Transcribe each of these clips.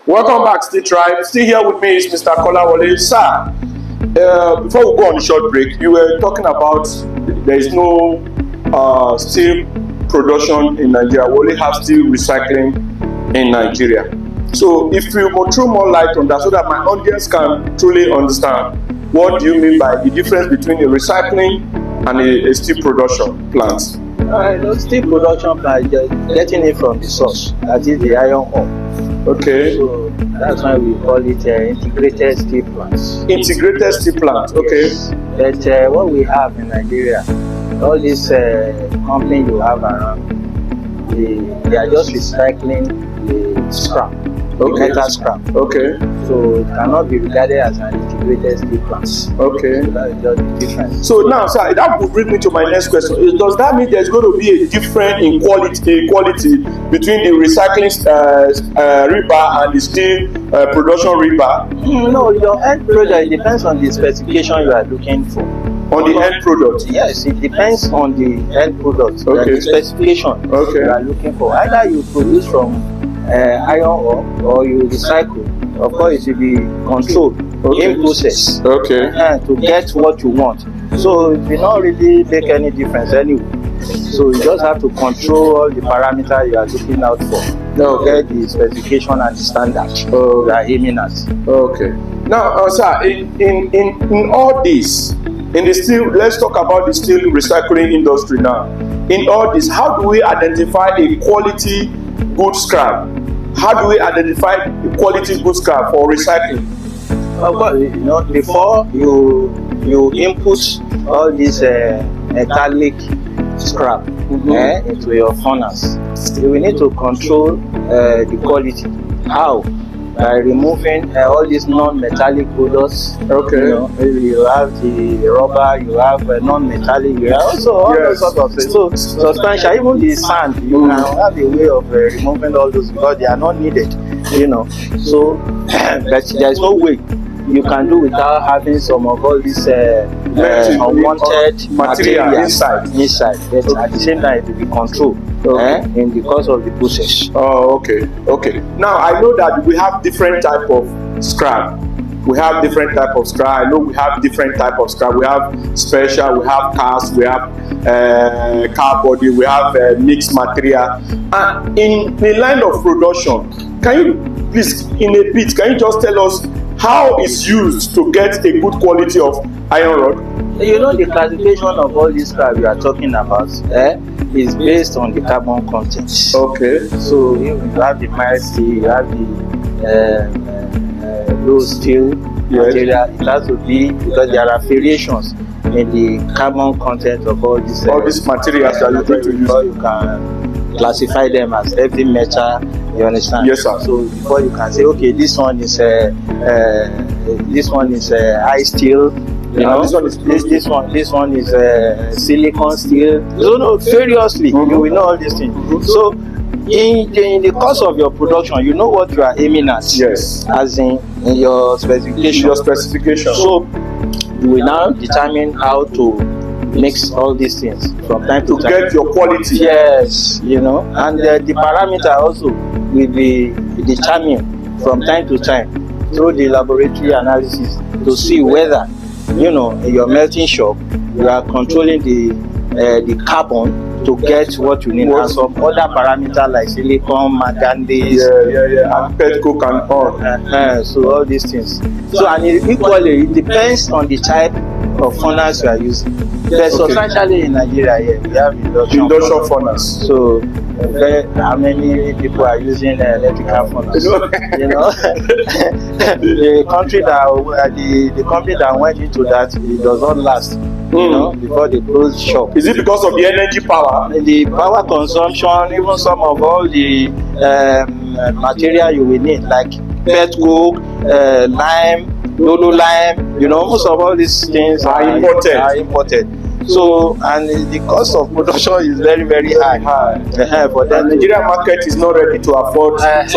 Welcome back, Steel Tribe. Still here with me is Mr. Kolawole. Sir, before we go on a short break, you were talking about there is no steel production in Nigeria. We only have steel recycling in Nigeria. So if you will throw more light on that so that my audience can truly understand, what do you mean by the difference between a recycling and a steel production plant? Steel production plant is getting it from the source, that is the iron ore. Okay. So that's why we call it integrated steel plants. Integrated steel plant, okay. Yes. But what we have in Nigeria, all these companies you have around, they are just recycling the scrap, okay. Metal scrap. Okay. So it cannot be regarded as an integrated steel plant. Okay. So that is just the difference. So now, sir, that will bring me to my next question. Does that mean there's going to be a difference in quality between the recycling rebar and the steel production rebar? No, your end product depends on the specification you are looking for. On the end product? Yes, it depends on the end product, okay. The specification okay. you are looking for. Either you produce from iron ore or you recycle. Of course, it will be controlled okay. in process to get what you want. So it will not really make any difference anyway. So you just have to control all the parameters you are looking out for. To get the specification and the standard you are aiming at. Okay. Now, sir, in all this, in the steel, let's talk about the steel recycling industry now. In all this, how do we identify a quality good scrap? How do we identify a quality good scrap for recycling? Well, before you input all this metallic scrap into your furnace, you will need to control the quality. How? By removing all these non-metallic products. Okay. Maybe you have the rubber, you have non-metallic, you have also all those sorts of things. So substantial, even the sand, you can have a way of removing all those because they are not needed. So but there is no way you can do without having some of all these unwanted material inside. But at the same time, it will be controlled in the course of the process. Oh, okay. Now I know that we have different type of scrap. We have different type of scrap. I know we have different type of scrap. We have special, we have cast, we have car body, we have mixed material. And in the line of production, can you please, in a bit, can you just tell us how it's used to get a good quality of iron rod? The classification of all this scrap you are talking about is based on the carbon content. Okay. So you have the mild steel, you have the low steel material. It has to be because there are variations in the carbon content of all these materials that you're going to use. Before you can classify them as heavy metal, you understand? Yes, sir. So before you can say, okay, this one is high steel. This one is silicon steel. Seriously, you will know all these things. So in the course of your production, you know what you are aiming at. Yes. As in your specification. So you will now determine how to mix all these things from time to time. To get your quality. Yes, and the parameter also will be determined from time to time through the laboratory analysis to see whether in your melting shop you are controlling the carbon to get what you need, and some other parameters like silicon, manganese, and pet coke and all. So all these things. So and equally, it depends on the type of furnace you are using. But substantially in Nigeria here, we have induction furnace. So how many people are using electrical furnace? The country that went into that, it does not last. Before they close shop. Is it because of the energy power? The power consumption, even some of all the material you will need, like pet coke, lime, lolo lime, most of all these things are imported. So, and the cost of production is very, very high. For the Nigerian market is not ready to afford such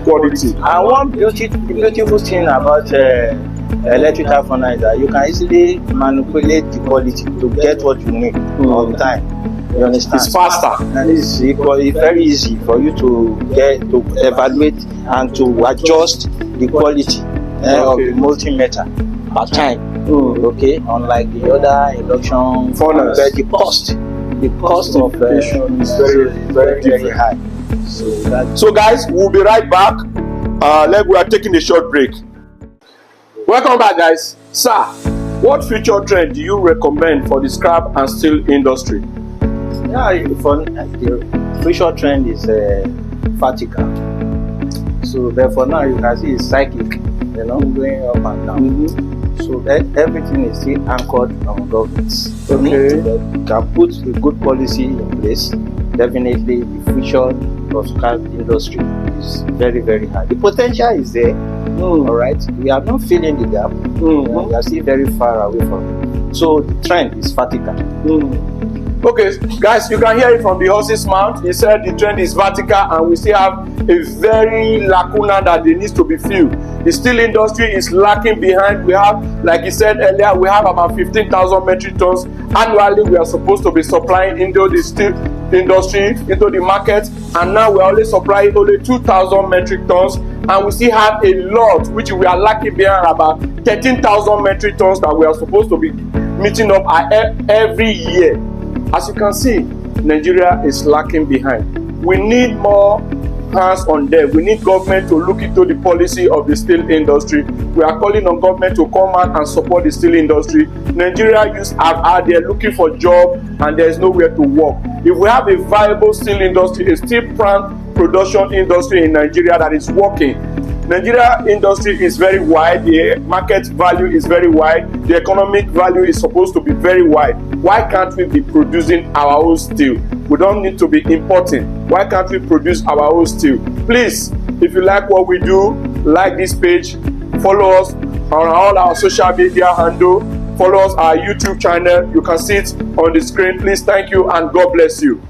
quality. And one beautiful thing about electrical furnace is that you can easily manipulate the quality to get what you need on time. You understand? It's faster. And it's very easy for you to evaluate and to adjust the quality of the molten metal per time. Okay, unlike the other induction furnace, but the cost of is very high. So guys, we'll be right back. We are taking a short break. Welcome back, guys. Sir, what future trend do you recommend for the scrap and steel industry? Yeah, for the future trend is vertical. So therefore now you can see it's cyclic, going up and down. So everything is still anchored on governments. Okay. You can put a good policy in place. Definitely the future of scrap industry is very, very high. The potential is there. All right. We are not filling the gap. We are still very far away from it. So the trend is vertical. Okay, guys, you can hear it from the horse's mouth. He said the trend is vertical, and we still have a very lacuna that needs to be filled. The steel industry is lacking behind. We have, like he said earlier, we have about 15,000 metric tons annually. We are supposed to be supplying into the steel industry, into the market, and now we are only supplying only 2,000 metric tons, and we still have a lot which we are lacking behind, about 13,000 metric tons that we are supposed to be meeting up every year. As you can see, Nigeria is lacking behind. We need more hands on deck. We need government to look into the policy of the steel industry. We are calling on government to come out and support the steel industry. Nigeria youths are out there looking for job, and there is nowhere to work. If we have a viable steel industry, a steel plant production industry in Nigeria that is working, Nigeria industry is very wide, the market value is very wide, the economic value is supposed to be very wide. Why can't we be producing our own steel? We don't need to be importing. Why can't we produce our own steel? Please, if you like what we do, like this page, follow us on all our social media handle, follow us our YouTube channel. You can see it on the screen. Please, thank you, and God bless you.